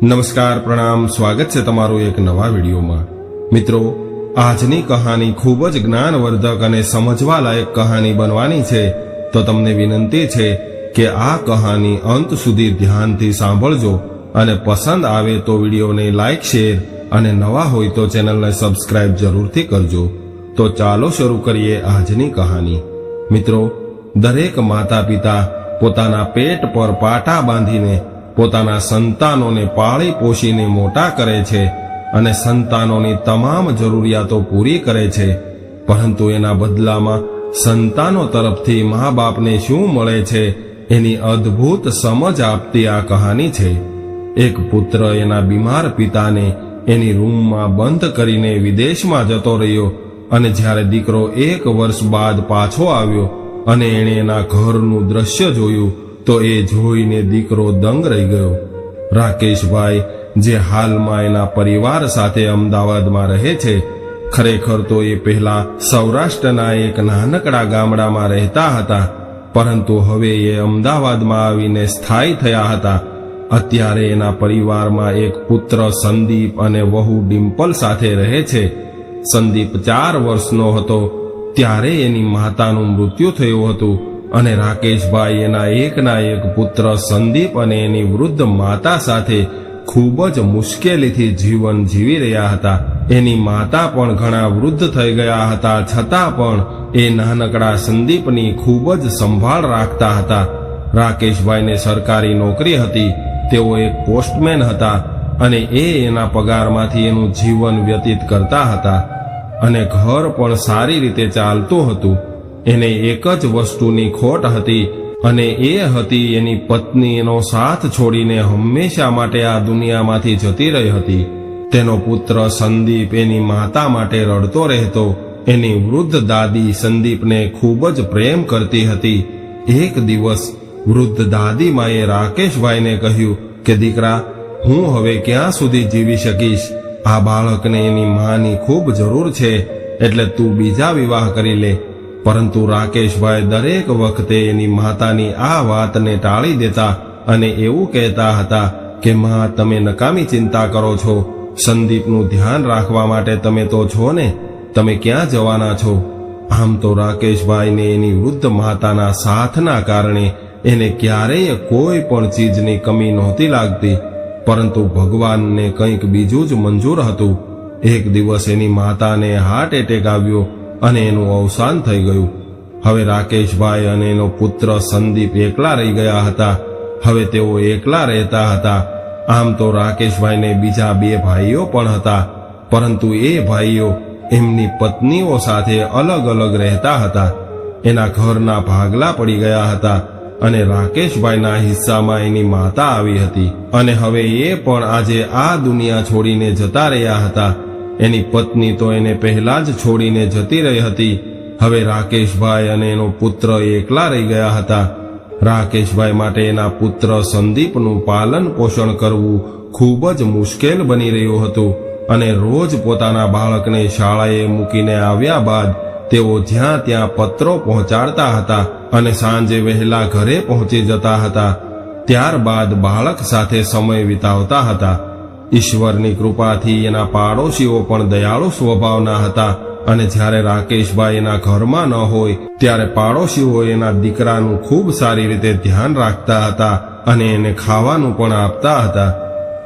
નમસ્કાર, પ્રણામ, સ્વાગત છે તમારું એક નવા વિડીયોમાં। મિત્રો, આજની કહાની ખૂબ જ જ્ઞાનવર્ધક અને સમજવા લાયક કહાની બનવાની છે, તો તમને વિનંતી છે કે આ કહાની અંત સુધી ધ્યાનથી સાંભળજો અને પસંદ આવે તો વિડીયોને લાઈક, શેર અને નવા હોય તો ચેનલને સબસ્ક્રાઇબ જરૂરથી કરજો। તો ચાલો શરૂ કરીએ આજની કહાની। મિત્રો, દરેક માતા પિતા પોતાના પેટ પર પાટા બાંધીને પોતાના સંતાનોને પાળી પોષીને મોટા કરે છે અને સંતાનોની તમામ જરૂરિયાતો પૂરી કરે છે, પરંતુ એના બદલામાં સંતાનો તરફથી મા બાપને શું મળે છે એની અદ્ભુત સમજ આપતી આ કહાની છે। એક પુત્ર એના બીમાર પિતાને એની રૂમમાં બંધ કરીને વિદેશમાં જતો રહ્યો અને જ્યારે દીકરો 1 વર્ષ બાદ પાછો આવ્યો અને એણે એના ઘરનું દ્રશ્ય જોયું તો એ જોઈને દીકરો દંગ રહી ગયો। રાકેશભાઈ, જે હાલમાં એના પરિવાર સાથે અમદાવાદમાં રહે છે, ખરેખર તો એ પહેલા સૌરાષ્ટ્રના એક નાનકડા ગામડામાં રહેતા હતા, પરંતુ હવે એ અમદાવાદમાં આવીને સ્થાયી થયા હતા। અત્યારે એના પરિવારમાં એક પુત્ર સંદીપ અને વહુ ડિમ્પલ સાથે રહે છે। સંદીપ 4 વર્ષનો હતો ત્યારે એની માતાનું મૃત્યુ થયું હતું અને રાકેશભાઈ એના એકના એક પુત્ર સંદીપ અને એની વૃદ્ધ માતા સાથે ખૂબ જ મુશ્કેલીથી જીવન જીવી રહ્યા હતા। એની માતા પણ ઘણા વૃદ્ધ થઈ ગયા હતા, છતાં પણ એ નાનકડા સંદીપની ખૂબ જ સંભાળ રાખતા હતા। રાકેશભાઈને સરકારી નોકરી હતી, તેઓ એક પોસ્ટમેન હતા અને એના પગારમાંથી એનું જીવન વ્યતીત કરતા હતા અને ઘર પણ સારી રીતે ચાલતું હતું। એને એક જ વસ્તુની ખોટ હતી અને એ હતી એની પત્ની એનો સાથ છોડીને હંમેશા માટે આ દુનિયામાંથી જતી રહી હતી। તેનો પુત્ર સંદીપ એની માતા માટે રડતો રહેતો। એની વૃદ્ધ દાદી સંદીપને ખૂબ જ પ્રેમ કરતી હતી। એક દિવસ વૃદ્ધ દાદીમાએ રાકેશભાઈને કહ્યું કે દીકરા, હું હવે ક્યાં સુધી જીવી શકીશ? આ બાળકને એની માની ખૂબ જરૂર છે, એટલે તું બીજા વિવાહ કરી લે। પરંતુ રાકેશભાઈ દરેક વખતે એની માતાની આ વાતને ટાળી દેતા અને એવું કહેતા હતા કે માં, તમે નકામી ચિંતા કરો છો, સંદીપનું ધ્યાન રાખવા માટે તમે તો છો ને, તમે ક્યાં જવાના છો? આમ તો રાકેશભાઈને એની વૃદ્ધ માતાના સાથના કારણે એને ક્યારેય કોઈ પણ ચીજની કમી નહોતી લાગતી, પરંતુ ભગવાનને કંઈક બીજું જ મંજૂર હતું। એક દિવસ એની માતાને હાર્ટ એટેક આવ્યો અને એનું અવસાન થઈ ગયું। હવે રાકેશભાઈ અને એનો પુત્ર સંદીપ એકલા રહી ગયા હતા। હવે તેઓ એકલા રહેતા હતા। આમ તો રાકેશભાઈને બીજા 2 ભાઈઓ પણ હતા, પરંતુ એ ભાઈઓ એમની પત્નીઓ સાથે અલગ અલગ રહેતા હતા। એના ઘરના ભાગલા પડી ગયા હતા અને રાકેશભાઈના હિસ્સામાં એની માતા આવી હતી અને હવે એ પણ આજે આ દુનિયા છોડીને જતા રહ્યા હતા। એની પત્ની તો એને પહેલા જ છોડીને જતી રહી હતી। હવે રાકેશભાઈ અને એનો પુત્ર એકલા રહી ગયા હતા। રાકેશભાઈ માટે એના પુત્ર સંદીપનું પાલન પોષણ કરવું ખૂબ જ મુશ્કેલ બની રહ્યું હતું અને રોજ પોતાના બાળકને શાળાએ મૂકીને આવ્યા બાદ તેઓ જ્યાં ત્યાં પત્રો પહોંચાડતા હતા અને સાંજે વહેલા ઘરે પહોંચી જતા હતા। ત્યારબાદ બાળક સાથે સમય વિતાવતા હતા। ઈશ્વરની કૃપાથી એના પાડોશીઓ પણ દયાળુ સ્વભાવના હતા અને જ્યારે રાકેશભાઈ એના ઘરમાં ન હોય ત્યારે પાડોશીઓ એના દીકરાનું ખૂબ સારી રીતે ધ્યાન રાખતા હતા અને એને ખાવાનું પણ આપતા હતા।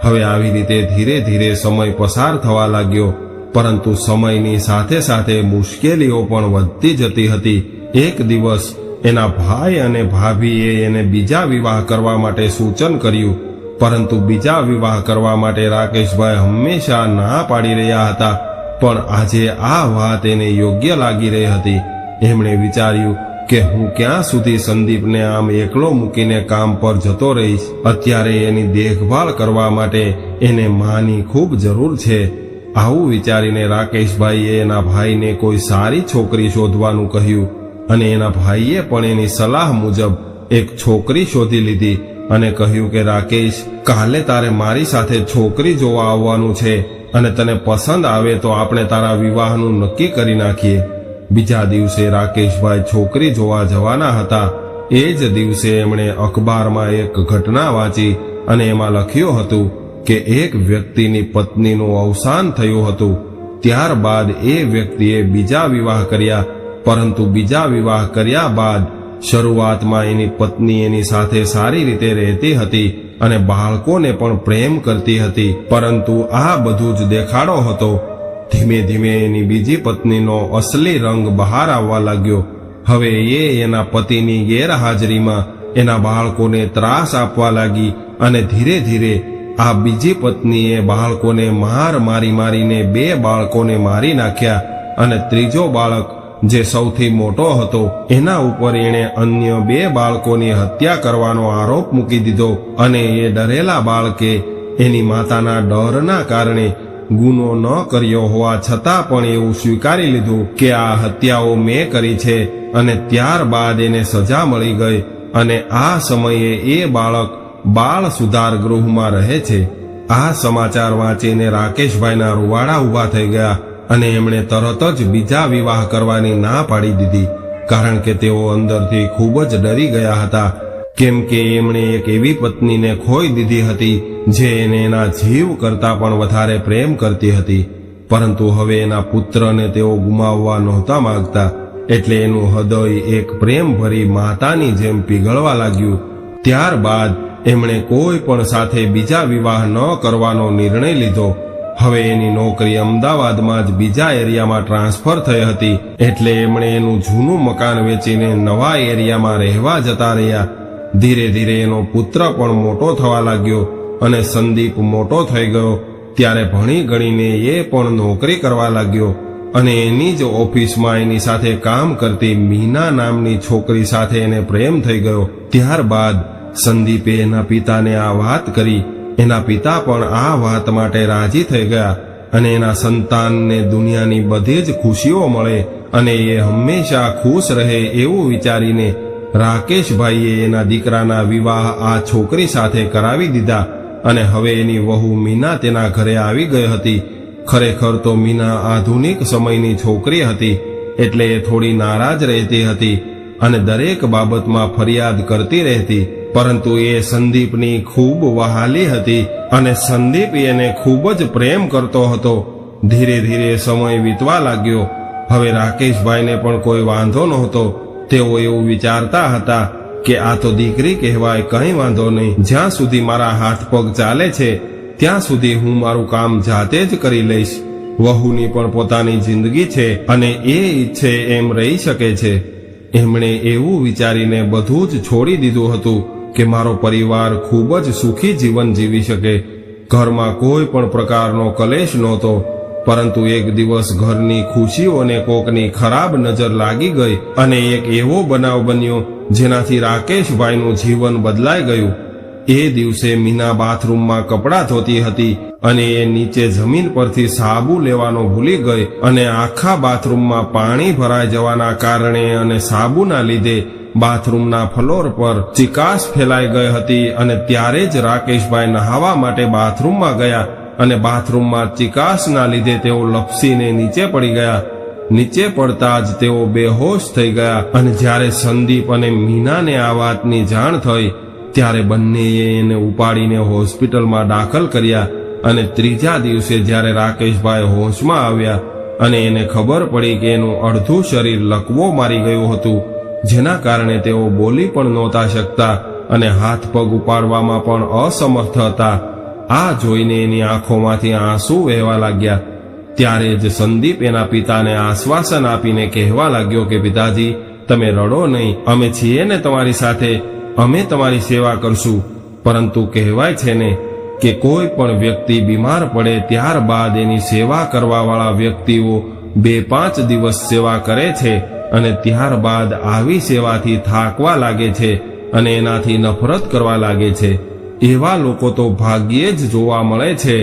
હવે આવી રીતે ધીરે ધીરે સમય પસાર થવા લાગ્યો, પરંતુ સમયની સાથે સાથે મુશ્કેલીઓ પણ વધતી જતી હતી। એક દિવસ એના ભાઈ અને ભાભીએ એને બીજા વિવાહ કરવા માટે સૂચન કર્યું, પરંતુ બીજા વિવાહ કરવા માટે રાકેશભાઈ હંમેશા ના પાડી રહ્યા હતા। પણ આજે આ વાત એને યોગ્ય લાગી રહી હતી। એમણે વિચાર્યું કે હું ક્યાં સુધી સંદીપને આમ એકલો મૂકીને કામ પર જતો રહીશ? અત્યારે એની દેખભાળ કરવા માટે એને માની ખૂબ જરૂર છે। આવું વિચારીને રાકેશભાઈએ એના ભાઈને કોઈ સારી છોકરી શોધવાનું કહ્યું અને એના ભાઈએ પણ એની સલાહ મુજબ એક છોકરી શોધી લીધી અને કહ્યું કે રાકેશ, કાલે તારે મારી સાથે છોકરી જોવા આવવાનું છે અને તને પસંદ આવે તો આપણે તારા વિવાહનું નક્કી કરી નાખીએ। બીજા દિવસે રાકેશભાઈ છોકરી જોવા જવાના હતા। એ જ દિવસે એમણે અખબારમાં એક ઘટના વાંચી અને એમાં લખ્યું હતું કે એક વ્યક્તિની પત્નીનું અવસાન થયું હતું. ત્યારબાદ એ વ્યક્તિએ બીજા વિવાહ કર્યા, પરંતુ બીજા વિવાહ કર્યા બાદ શરૂઆતમાં એની પત્ની એની સાથે સારી રીતે રહેતી હતી અને બાળકોને પણ પ્રેમ કરતી હતી, પરંતુ આ બધું જ દેખાડો હતો. ધીમે ધીમે એની બીજી પત્નીનો અસલી રંગ બહાર આવવા લાગ્યો. હવે એ એના પતિની ગેરહાજરીમાં એના બાળકોને ત્રાસ આપવા લાગી અને ધીરે ધીરે આ બીજી પત્નીએ બાળકોને મારીને 2 બાળકોને મારી નાખ્યા અને ત્રીજો બાળક જે સૌથી મોટો હતો એના ઉપર એણે અન્ય 2 બાળકોની હત્યા કરવાનો આરોપ મૂકી દીધો અને એ ડરેલા બાળકે એની માતાના ડરના કારણે ગુનો ન કર્યો હોવા છતાં પણ એવું સ્વીકારી લીધું કે આ હત્યાઓ મેં કરી છે અને ત્યારબાદ એને સજા મળી ગઈ અને આ સમયે એ બાળક બાળ સુધાર ગૃહમાં રહે છે. આ સમાચાર વાંચીને રાકેશભાઈના રૂવાડા ઊભા થઈ ગયા અને એમણે તરત જ બીજા વિવાહ કરવાની ના પાડી દીધી, કારણ કે તેઓ અંદરથી ખૂબ જ ડરી ગયા હતા, કેમ કે એમણે એક એવી પત્નીને ખોઈ દીધી હતી જે એને એના જીવ કરતાં પણ વધારે પ્રેમ કરતી હતી. પરંતુ હવે એના પુત્રને તેઓ ગુમાવવા નહોતા માંગતા, એટલે એનું હૃદય એક પ્રેમભરી માતાની જેમ પીગળવા લાગ્યું. ત્યારબાદ એમણે કોઈ પણ સાથે બીજા વિવાહ ન કરવાનો નિર્ણય લીધો. હવે એની નોકરી અમદાવાદમાં જ બીજા એરિયામાં ટ્રાન્સફર થઈ હતી, એટલે એમણે એનું જૂનું મકાન વેચીને નવા એરિયામાં રહેવા જતા રહ્યા. ધીરે ધીરે એનો પુત્ર પણ મોટો થવા લાગ્યો અને સંદીપ મોટો થઈ ગયો. ત્યારે ભણી ગણીને એ પણ નોકરી કરવા લાગ્યો અને એની જ ઓફિસમાં એની સાથે કામ કરતી મીના નામની છોકરી સાથે એને પ્રેમ થઈ ગયો. ત્યારબાદ સંદીપે એના પિતાને આ વાત કરી. એના પિતા પણ આ વાત માટે રાજી થઈ ગયા અને એના સંતાનને દુનિયાની બધી જ ખુશીઓ મળે અને એ હંમેશા ખુશ રહે એવું વિચારીને રાકેશભાઈએ એના દીકરાના વિવાહ આ છોકરી સાથે કરાવી દીધા અને હવે એની વહુ મીના તેના ઘરે આવી ગઈ હતી. ખરેખર તો મીના આધુનિક સમયની છોકરી હતી, એટલે એ થોડી નારાજ રહેતી હતી અને દરેક બાબતમાં ફરિયાદ કરતી રહેતી, પરંતુ એ સંદીપની ખૂબ વહાલી હતી અને સંદીપ એને ખૂબ જ પ્રેમ કરતો હતો. ધીરે ધીરે સમય વીતવા લાગ્યો. હવે રાકેશભાઈને પણ કોઈ વાંધો નહોતો. તેઓ એવું વિચારતા હતા કે આ તો દીકરી કહેવાય, કંઈ વાંધો નહીં. જ્યાં સુધી મારા હાથ પગ ચાલે છે ત્યાં સુધી હું મારું કામ જાતે જ કરી લઈશ. વહુની પણ પોતાની જિંદગી છે અને એ ઈચ્છે એમ રહી શકે છે. એમણે એવું વિચારીને બધું જ છોડી દીધું હતું કે મારો પરિવાર ખૂબ જ સુખી જીવન જીવી શકે. ઘરમાં કોઈ પણ પ્રકારનો કલેશ નહોતો, પરંતુ એક દિવસ ઘરની ખુશીઓને કોકની ખરાબ નજર લાગી ગઈ અને એક એવો બનાવ બન્યો જેનાથી રાકેશભાઈનું જીવન બદલાઈ ગયું. એ દિવસે મીના બાથરૂમમાં કપડાં ધોતી હતી અને એ નીચે જમીન પરથી સાબુ લેવાનો ભૂલી ગઈ અને આખા બાથરૂમમાં પાણી ભરાઈ જવાના કારણે અને સાબુના લીધે બાથરૂમના ફ્લોર પર ચિકાસ ફેલાઈ ગઈ હતી અને ત્યારે જ રાકેશભાઈ નહાવા માટે બાથરૂમમાં ગયા અને બાથરૂમમાં ચિકાસના લીધે તેઓ લપસીને નીચે પડી ગયા. નીચે પડતા જ તેઓ બેહોશ થઈ ગયા અને જ્યારે સંદીપ અને મીનાને આ વાતની જાણ થઈ ત્યારે બંનેએ એને ઉપાડીને હોસ્પિટલમાં દાખલ કર્યા અને ત્રીજા દિવસે જ્યારે રાકેશભાઈ હોશમાં આવ્યા અને એને ખબર પડી કે એનું અડધું શરીર લકવો મારી ગયું હતું, જેના કારણે તેઓ બોલી પણ નહોતા શકતા અને હાથ પગ ઉપાડવામાં પણ અસમર્થ હતા. આ જોઈને એની આંખોમાંથી આંસુ વહેવા લાગ્યા. ત્યારે જ સંદીપ એના પિતાને આશ્વાસન આપીને કહેવા લાગ્યો કે પિતાજી, તમે રડો નહીં, અમે છીએ ને તમારી સાથે, અમે તમારી સેવા કરશું. પરંતુ કહેવાય છે ને કે કોઈ પણ વ્યક્તિ બીમાર પડે ત્યારબાદ એની સેવા કરવાવાળા વ્યક્તિઓ 2-5 દિવસ સેવા કરે છે અને ત્યારબાદ આવી સેવાથી થાકવા લાગે છે અને એનાથી નફરત કરવા લાગે છે. એવા લોકો તો ભાગ્યે જ જોવા મળે છે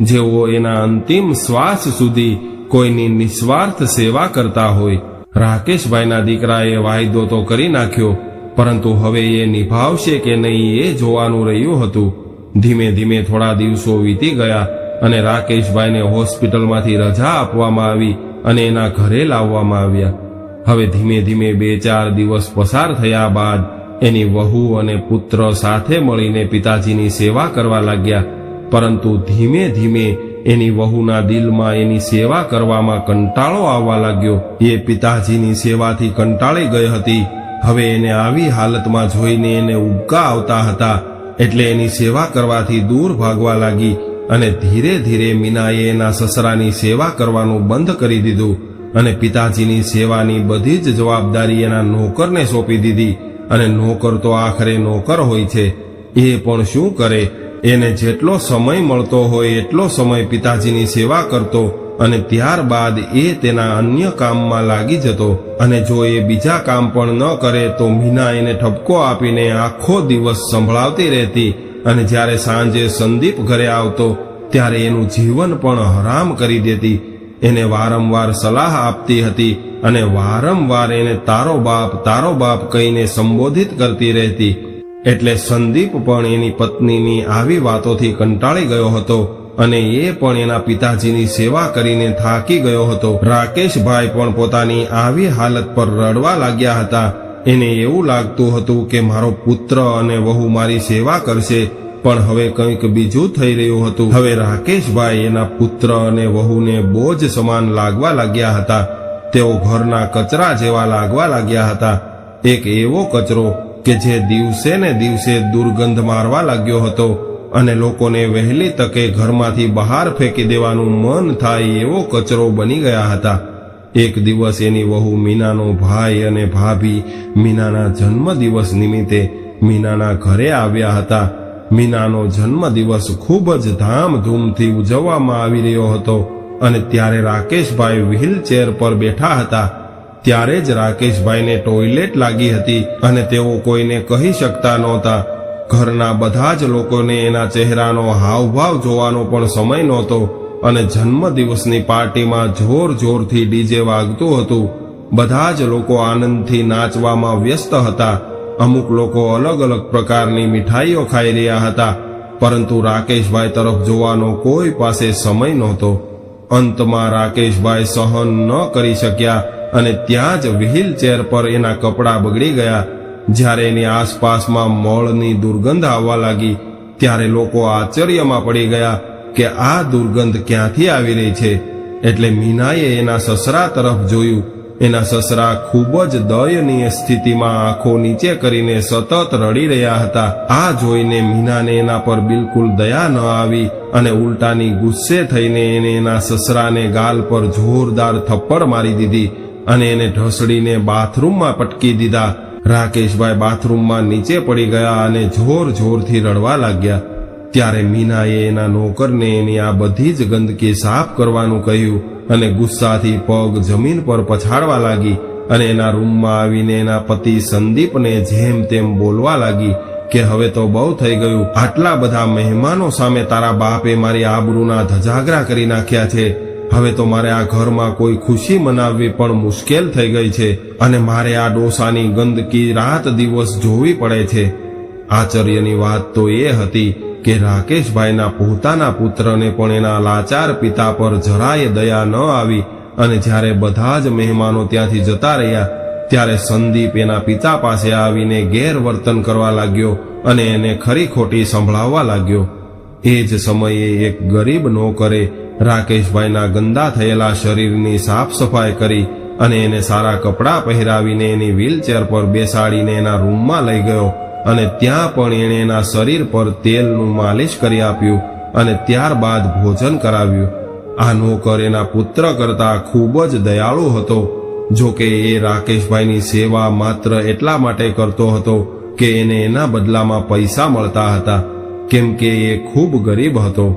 જેઓ એના અંતિમ શ્વાસ સુધી કોઈની નિસ્વાર્થ સેવા કરતા હોય. રાકેશભાઈના દીકરાએ વાયદો તો કરી નાખ્યો, પરંતુ હવે એ નિભાવશે કે નહીં એ જોવાનું રહ્યું હતું. ધીમે ધીમે થોડા દિવસો વીતી ગયા અને રાકેશભાઈને હોસ્પિટલમાંથી રજા આપવામાં આવી અને એના ઘરે લાવવામાં આવ્યા. હવે ધીમે ધીમે 2-4 દિવસ પસાર થયા બાદ એની વહુ અને પુત્ર સાથે મળીને પિતાજીની સેવા કરવા લાગ્યા. પરંતુ ધીમે ધીમે એની વહુના દિલમાં એની સેવા કરવામાં કંટાળો આવવા લાગ્યો. એ પિતાજીની સેવાથી કંટાળી ગઈ હતી. હવે એને આવી હાલતમાં જોઈને એને ઉબકા આવતા હતા, એટલે એની સેવા કરવાથી દૂર ભાગવા લાગી અને ધીરે ધીરે મીનાએ એના સસરાની સેવા કરવાનું બંધ કરી દીધું અને પિતાજીની સેવાની બધી જ જવાબદારી એના નોકરને સોંપી દીધી. અને નોકર તો આખરે નોકર હોય છે, એ પણ શું કરે, એને જેટલો સમય મળતો હોય એટલો સમય પિતાજીની સેવા કરતો અને ત્યારબાદ એ તેના અન્ય કામમાં લાગી જતો. અને જો એ બીજા કામ પણ ન કરે તો મીના એને ઠપકો આપીને આખો દિવસ સંભળાવતી રહેતી. અને જ્યારે સાંજે સંદીપ ઘરે આવતો ત્યારે એનું જીવન પણ હરામ કરી દેતી. એને વારંવાર સલાહ આપતી હતી અને વારંવાર એને તારો બાપ કહીને સંબોધિત કરતી રહેતી. એટલે સંદીપ પણ એની પત્નીની આવી વાતોથી કંટાળી ગયો હતો અને એ પણ એના પિતાજીની સેવા કરીને થાકી ગયો હતો. રાકેશભાઈ પણ પોતાની આવી હાલત પર રડવા લાગ્યા હતા. એને એવું લાગતું હતું કે મારો પુત્ર અને વહુ મારી સેવા કરશે, પણ હવે કંઈક બીજું થઈ રહ્યું હતું. હવે રાકેશભાઈ એના પુત્ર અને વહુને બોજ સમાન લાગવા લાગ્યા હતા. તેઓ ઘરના કચરા જેવા લાગવા લાગ્યા હતા. એક એવો કચરો કે જે દિવસે ને દિવસે દુર્ગંધ મારવા લાગ્યો હતો અને લોકોને વહેલી તકે ઘરમાંથી બહાર ફેંકી દેવાનું મન થાય એવો કચરો બની ગયા હતા. એક દિવસ એની વહુ મીનાનો ભાઈ અને ભાભી મીનાના જન્મદિવસ નિમિત્તે મીનાના ઘરે આવ્યા હતા. મીનાનો જન્મદિવસ ખૂબ જ ધામધૂમથી ઉજવવામાં આવી રહ્યો હતો અને ત્યારે રાકેશભાઈ વ્હીલચેર પર બેઠા હતા. ત્યારે જ રાકેશભાઈને ટોયલેટ લાગી હતી અને તેઓ કોઈને કહી શકતા નહોતા. ઘરના બધા જ લોકોને એના ચહેરાનો હાવભાવ જોવાનો પણ સમય નહોતો અને જન્મદિવસની પાર્ટીમાં જોર જોરથી ડીજે વાગતું હતું. બધા જ લોકો આનંદથી નાચવામાં વ્યસ્ત હતા. અમુક લોકો અલગ અલગ પ્રકારની મીઠાઈઓ ખાઈ રહ્યા હતા, પરંતુ રાકેશભાઈ તરફ જોવાનો કોઈ પાસે સમય નહોતો. અંતમાં રાકેશભાઈ સહન ન કરી શક્યા અને ત્યાં જ વ્હીલચેર પર એના કપડાં બગડી ગયા. જ્યારે એની આસપાસમાં મળની દુર્ગંધ આવવા લાગી ત્યારે લોકો આશ્ચર્યમાં પડી ગયા કે આ દુર્ગંધ ક્યાંથી આવી રહી છે. એટલે મીનાએ એના સસરા તરફ જોયું. એના સસરા ખૂબ જ દયનીય સ્થિતિમાં આંખો નીચે કરીને સતત રડી રહ્યા હતા. આ જોઈને મીનાને એના પર બિલકુલ દયા ન આવી અને ઉલટાની ગુસ્સે થઈને એને એના સસરાને ગાલ પર જોરદાર થપ્પડ મારી દીધી અને એને ઢસડીને બાથરૂમમાં પટકી દીધા. રાકેશભાઈ બાથરૂમમાં નીચે પડી ગયા અને જોર જોરથી રડવા લાગ્યા. ત્યારે મીનાએ એના નોકરને એની આ બધી જ ગંદકી સાફ કરવાનું કહ્યું અને ગુસ્સાથી પગ જમીન પર પછાડવા લાગી અને એના રૂમમાં આવીને એના પતિ સંદીપને જેમ તેમ બોલવા લાગી કે હવે તો બહુ થઈ ગયું. આટલા બધા મહેમાનો સામે તારા બાપે મારી આબરૂના ધજાગરા કરી નાખ્યા છે. હવે તો મારે આ ઘરમાં કોઈ ખુશી મનાવવી પણ મુશ્કેલ થઈ ગઈ છે અને મારે આ ડોસાની ગંદકી રાત દિવસ જોવી પડે છે. આશ્ચર્યની વાત તો એ હતી કે રાકેશભાઈના પોતાના પુત્રને પણ એના લાચાર પિતા પર જરાય દયા ન આવી અને જ્યારે બધા જ મહેમાનો ત્યાંથી જતા રહ્યા ત્યારે સંદીપ એના પિતા પાસે આવીને ગેરવર્તન કરવા લાગ્યો અને એને ખરી ખોટી સંભળાવવા લાગ્યો. એ જ સમયે એક ગરીબ નોકરે રાકેશભાઈના ગંદા થયેલા શરીરની સાફ સફાઈ કરી અને એને સારા કપડાં પહેરાવીને એની વ્હીલચેર પર બેસાડીને એના રૂમમાં લઈ ગયો અને ત્યાં પણ એણે એના શરીર પર તેલનું માલિશ કરી આપ્યું અને ત્યારબાદ ભોજન કરાવ્યું. આ નોકર એના પુત્ર કરતા ખૂબ જ દયાળુ હતો. જો કે એ રાકેશભાઈની સેવા માત્ર એટલા માટે કરતો હતો કે એને એના બદલામાં પૈસા મળતા હતા, કેમ કે એ ખૂબ ગરીબ હતો.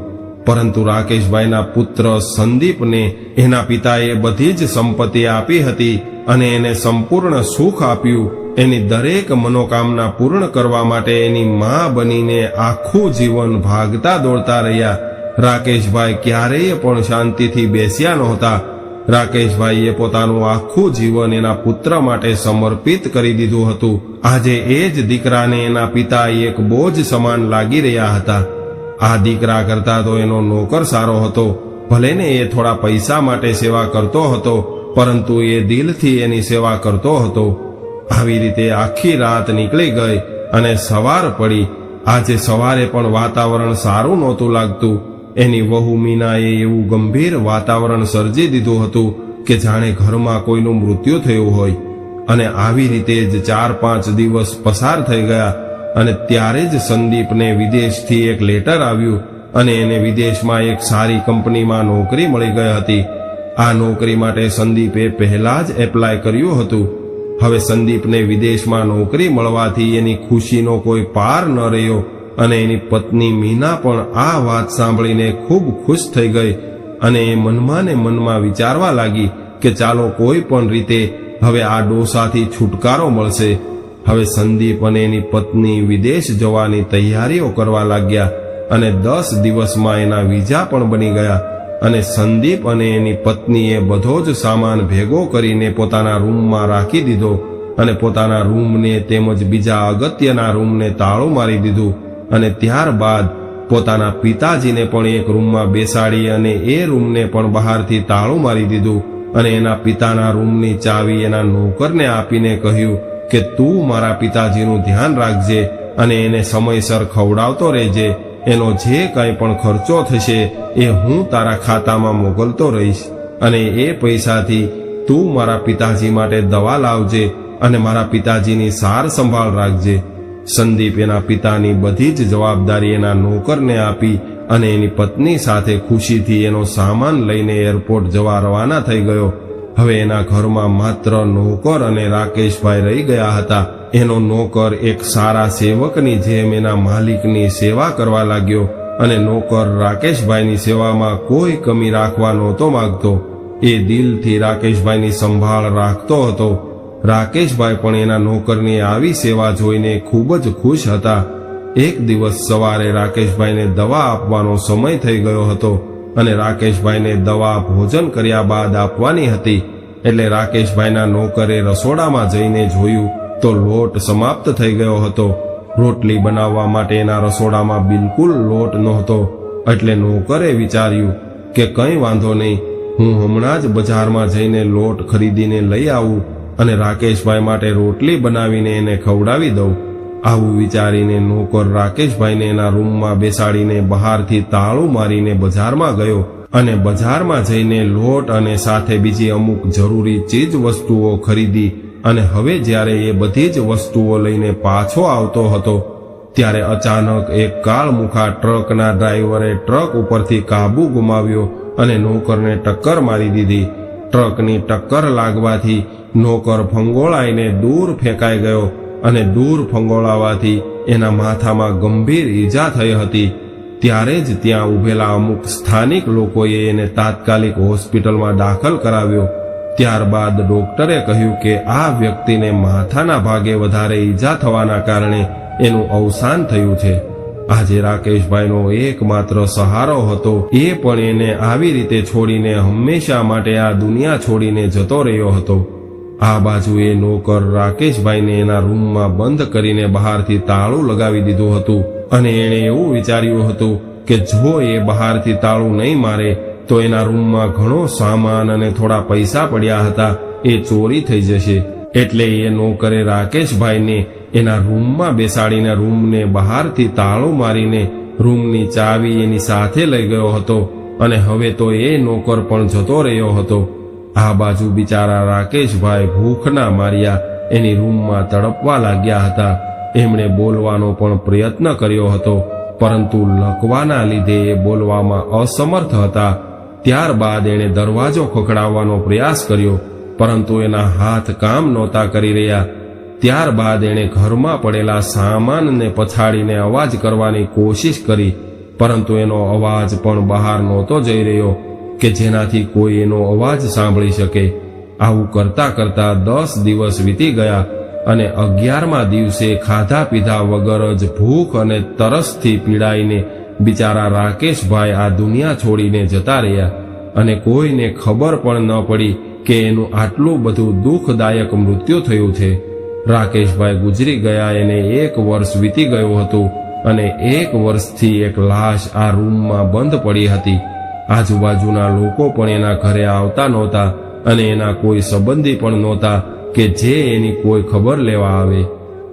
પરંતુ રાકેશભાઈના પુત્ર સંદીપને એના પિતાએ બધી જ સંપત્તિ આપી હતી અને એને સંપૂર્ણ સુખ આપ્યું. એની દરેક મનોકામના પૂર્ણ કરવા માટે એની માં બનીને આખું જીવન ભાગતા દોડતા રહ્યા. રાકેશભાઈ ક્યારેય પણ શાંતિથી બેસ્યા નહોતા. રાકેશભાઈએ પોતાનું આખું જીવન એના પુત્ર માટે સમર્પિત કરી દીધું હતું. આજે એ જ દીકરાને એના પિતા એક બોજ સમાન લાગી રહ્યા હતા. આ દીકરા કરતા તો એનો નોકર સારો હતો. ભલે ને એ થોડા પૈસા માટે સેવા કરતો હતો, પરંતુ એ દિલથી એની સેવા કરતો હતો. આવી રીતે આખી રાત નીકળી ગઈ અને સવાર પડી આજે સવારે પણ વાતાવરણ સારું નહોતું લાગતું. એની વહુ મીનાએ એવું ગંભીર વાતાવરણ સર્જી દીધું હતું કે જાણે ઘરમાં કોઈનું મૃત્યુ થયું હોય. અને આવી રીતે જ 4-5 દિવસ પસાર થઈ ગયા અને ત્યારે જ સંદીપને વિદેશથી એક લેટર આવ્યું અને એને વિદેશમાં એક સારી કંપનીમાં નોકરી મળી ગઈ હતી. આ નોકરી માટે સંદીપે પહેલા જ એપ્લાય કર્યું હતું. હવે સંદીપને વિદેશમાં નોકરી મળવાથી એની ખુશીનો કોઈ પાર ન રહ્યો અને એની પત્ની મીના પણ આ વાત સાંભળીને ખૂબ ખુશ થઈ ગઈ અને એ મનમાં ને મનમાં વિચારવા લાગી કે ચાલો કોઈ પણ રીતે હવે આ ડોસાથી છુટકારો મળશે. હવે સંદીપ અને એની પત્ની વિદેશ જવાની તૈયારીઓ કરવા લાગ્યા અને 10 દિવસમાં એના વિઝા પણ બની ગયા અને સંદીપ અને એની પત્નીએ બધો જ સામાન ભેગો કરીને પોતાના રૂમમાં રાખી દીધો અને પોતાના રૂમને તેમજ બીજા અગત્યના રૂમને તાળું મારી દીધું અને ત્યારબાદ પોતાના પિતાજીને પણ એક રૂમમાં બેસાડી અને એ રૂમને પણ બહારથી તાળું મારી દીધું અને એના પિતાના રૂમની ચાવી એના નોકરને આપીને કહ્યું કે તું મારા પિતાજીનું ધ્યાન રાખજે અને એને સમયસર ખવડાવતો રહેજે. એનો જે કંઈ પણ ખર્ચો થશે એ હું તારા ખાતામાં મોકલતો રહીશ અને એ પૈસાથી તું મારા પિતાજી માટે દવા લાવજે અને મારા પિતાજીની સાર સંભાળ રાખજે. સંદીપ એના પિતાની બધી જ જવાબદારી એના નોકરને આપી અને એની પત્ની સાથે ખુશીથી એનો સામાન લઈને એરપોર્ટ જવા રવાના થઈ ગયો. હવે એના ઘરમાં માત્ર નોકર અને રાકેશભાઈ રહી ગયા હતા. એનો નોકર એક સારા સેવકની જેમ એના માલિકની સેવા કરવા લાગ્યો અને નોકર રાકેશભાઈની સેવામાં કોઈ કમી રાખવા નહોતો માંગતો. એ દિલથી રાકેશભાઈની સંભાળ રાખતો હતો. રાકેશભાઈ પણ એના નોકરની આવી સેવા જોઈને ખૂબ જ ખુશ હતા. એક દિવસ સવારે રાકેશભાઈને દવા આપવાનો સમય થઈ ગયો હતો અને રાકેશભાઈને દવા ભોજન કર્યા બાદ આપવાની હતી. એટલે રાકેશભાઈના નોકરે રસોડામાં જઈને જોયું તો લોટ સમાપ્ત થઈ ગયો હતો. રોટલી બનાવવા માટે એના રસોડામાં બિલકુલ લોટ નહોતો. એટલે નોકરે વિચાર્યું કે કંઈ વાંધો નહીં, હું હમણાં જ બજારમાં જઈને લોટ ખરીદીને લઈ આવું અને રાકેશભાઈ માટે રોટલી બનાવીને એને ખવડાવી દઉં. આવું વિચારીને નોકર રાકેશભાઈને એના રૂમમાં બેસાડીને બહારથી તાળું મારીને બજારમાં ગયો અને બજારમાં જઈને લોટ અને સાથે બીજી અમુક જરૂરી ચીજ વસ્તુઓ ખરીદી અને હવે જ્યારે એ બધી જ વસ્તુઓ લઈને પાછો આવતો હતો ત્યારે અચાનક એક કાળમુખા ટ્રકના ડ્રાઈવરે ટ્રક ઉપરથી કાબુ ગુમાવ્યો અને નોકરને ટક્કર મારી દીધી. ટ્રકની ટક્કર લાગવાથી નોકર ફંગોળાઈને દૂર ફેંકાઈ ગયો અને દૂર ફંગોળાવાથી એના માથામાં ગંભીર ઈજા થઈ હતી. ત્યારે જ ત્યાં ઊભેલા અમુક સ્થાનિક લોકોએ એને તાત્કાલિક હોસ્પિટલમાં દાખલ કરાવ્યો. ત્યારબાદ ડોક્ટરે કહ્યું કે આ વ્યક્તિને માથાના ભાગે વધારે ઈજા થવાના કારણે એનું અવસાન થયું છે. આજે રાકેશભાઈનો એકમાત્ર સહારો હતો એ પણ એને આવી રીતે છોડીને હંમેશા માટે આ દુનિયા છોડીને જતો રહ્યો હતો. આ બાજુએ નોકર રાકેશભાઈને એના રૂમમાં બંધ કરીને બહારથી તાળું લગાવી દીધું હતું અને એણે એવું વિચાર્યું હતું કે જો એ બહારથી તાળું નહીં મારે તો એના રૂમમાં ઘણો સામાન અને થોડા પૈસા પડ્યા હતા એ ચોરી થઈ જશે. એટલે એ નોકરે રાકેશભાઈને એના રૂમમાં બેસાડીને રૂમને બહારથી તાળું મારીને રૂમની ચાવી એની સાથે લઈ ગયો હતો અને હવે તો એ નોકર પણ જતો રહ્યો હતો. આ બાજુ બિચારા રાકેશભાઈ ભૂખના માર્યા એની રૂમમાં તડપવા લાગ્યા હતા. એમણે બોલવાનો પણ પ્રયત્ન કર્યો હતો પરંતુ લકવાના લીધે એ બોલવામાં અસમર્થ હતા. ત્યારબાદ એણે દરવાજો ખખડાવવાનો પ્રયાસ કર્યો પરંતુ એના હાથ કામ નહોતા કરી રહ્યા. ત્યારબાદ એણે ઘરમાં પડેલા સામાનને પછાડીને અવાજ કરવાની કોશિશ કરી પરંતુ એનો અવાજ પણ બહાર નહોતો જઈ રહ્યો કે જેનાથી કોઈ એનો અવાજ સાંભળી શકે. આવું કરતા કરતા 10 દિવસ વીતી ગયા અને 11મા દિવસે ખાધા પીધા વગર જ ભૂખ અને તરસથી પીડાઈને બિચારા રાકેશભાઈ આ દુનિયા છોડીને જતા રહ્યા અને કોઈને ખબર પણ ન પડી કે એનું આટલું બધું દુઃખદાયક મૃત્યુ થયું છે. રાકેશભાઈ ગુજરી ગયા એને 1 વર્ષ વીતી ગયું હતું અને 1 વર્ષથી એક લાશ આ રૂમમાં બંધ પડી હતી. આજુબાજુના લોકો પણ એના ઘરે આવતા નહોતા અને એના કોઈ સંબંધી પણ નહોતા કે જે એની કોઈ ખબર લેવા આવે.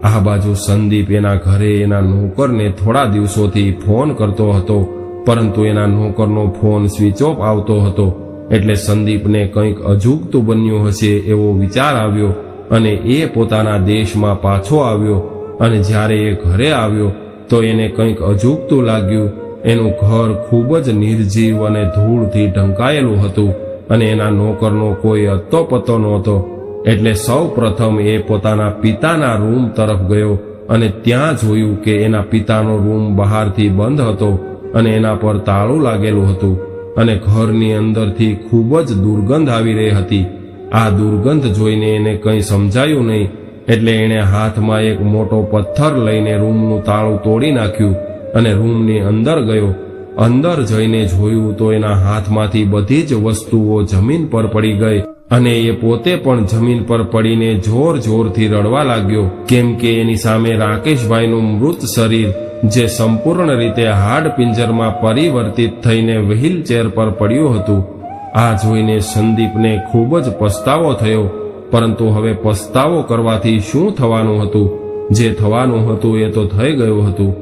આ બાજુ સંદીપ એના ઘરે એના નોકરને થોડા દિવસોથી ફોન કરતો હતો, પરંતુ એના નોકરનો ફોન સ્વિચ ઓફ આવતો હતો. એટલે સંદીપને કંઈક અજુગતું બન્યું હશે એવો વિચાર આવ્યો અને એ પોતાના દેશમાં પાછો આવ્યો. અને જ્યારે એ ઘરે આવ્યો તો એને કંઈક અજુગતું લાગ્યું. એનું ઘર ખૂબ જ નિર્જીવ અને ધૂળથી ઢંકાયેલું હતું અને એના નોકરનો કોઈ અત્તો પત્તો નહોતો. એટલે સૌ પ્રથમ એ પોતાના પિતાના રૂમ તરફ ગયો અને ત્યાં જોયું કે એના પિતાનો રૂમ બહારથી બંધ હતો અને એના પર તાળું લાગેલું હતું અને ઘરની અંદરથી ખૂબ જ દુર્ગંધ આવી રહી હતી. આ દુર્ગંધ જોઈને એને કંઈ સમજાયું નહીં. એટલે એણે હાથમાં એક મોટો પથ્થર લઈને રૂમનું તાળું તોડી નાખ્યું અને રૂમની અંદર ગયો. અંદર જઈને જોયું તો એના હાથમાંથી બધી જ વસ્તુઓ જમીન પર પડી ગઈ અને એ પોતે પણ જમીન પર પડીને જોર જોરથી રડવા લાગ્યો, કેમ કે એની સામે રાકેશભાઈનું મૃત શરીર, જે સંપૂર્ણ રીતે હાડ પિંજરમાં પરિવર્તિત થઈને વ્હીલચેર પર પડ્યું હતું. આ જોઈને સંદીપને ખૂબ જ પસ્તાવો થયો, પરંતુ હવે પસ્તાવો કરવાથી શું થવાનું હતું? જે થવાનું હતું એ તો થઈ ગયું હતું.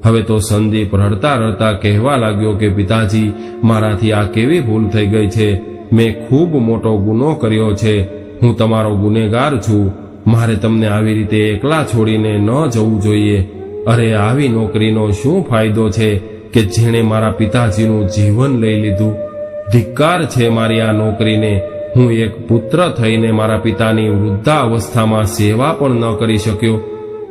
હવે તો સંદીપ રડતા રડતા કહેવા લાગ્યો કે પિતાજી, મારાથી આ કેવી ભૂલ થઈ ગઈ છે. મેં ખૂબ મોટો ગુનો કર્યો છે. હું તમારો ગુનેગાર છું. મારે તમને આવી રીતે એકલા છોડીને ન જવું જોઈએ. અરે, આવી નોકરીનો શું ફાયદો છે કે જેણે મારા પિતાજીનું જીવન લઈ લીધું? ધિક્કાર છે મારી આ નોકરીને. હું એક પુત્ર થઈને મારા પિતાની વૃદ્ધાવસ્થામાં સેવા પણ ન કરી શક્યો.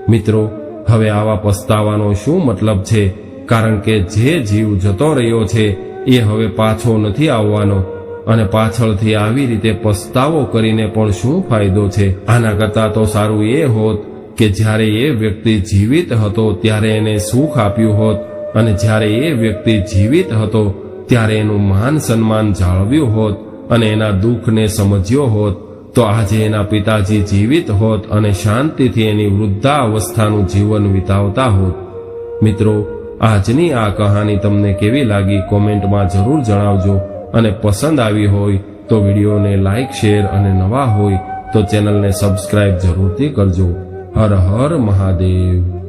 મિત્રો, હવે આવા પસ્તાવાનો શું મતલબ છે? કારણ કે જે જીવ જતો રહ્યો છે એ હવે પાછો નથી આવવાનો અને પાછળથી આવી રીતે પસ્તાવો કરીને પણ શું ફાયદો છે? આના કરતાં તો સારું એ હોત કે જ્યારે એ વ્યક્તિ જીવિત હતો ત્યારે એને સુખ આપ્યું હોત અને જ્યારે એ વ્યક્તિ જીવિત હતો ત્યારે એનું માન સન્માન જાળવ્યું હોત અને એના દુઃખને સમજ્યો હોત, તો આજે એના પિતાજી જીવિત હોત અને શાંતિથી એની વૃદ્ધાવસ્થાનું જીવન વિતાવતા હોત. મિત્રો, આજની આ કહાની તમને કેવી લાગી કોમેન્ટમાં જરૂર જણાવજો અને પસંદ આવી હોય તો વિડીયોને લાઈક, શેર અને નવા હોય તો ચેનલને સબસ્ક્રાઇબ જરૂરથી કરજો. હર હર મહાદેવ.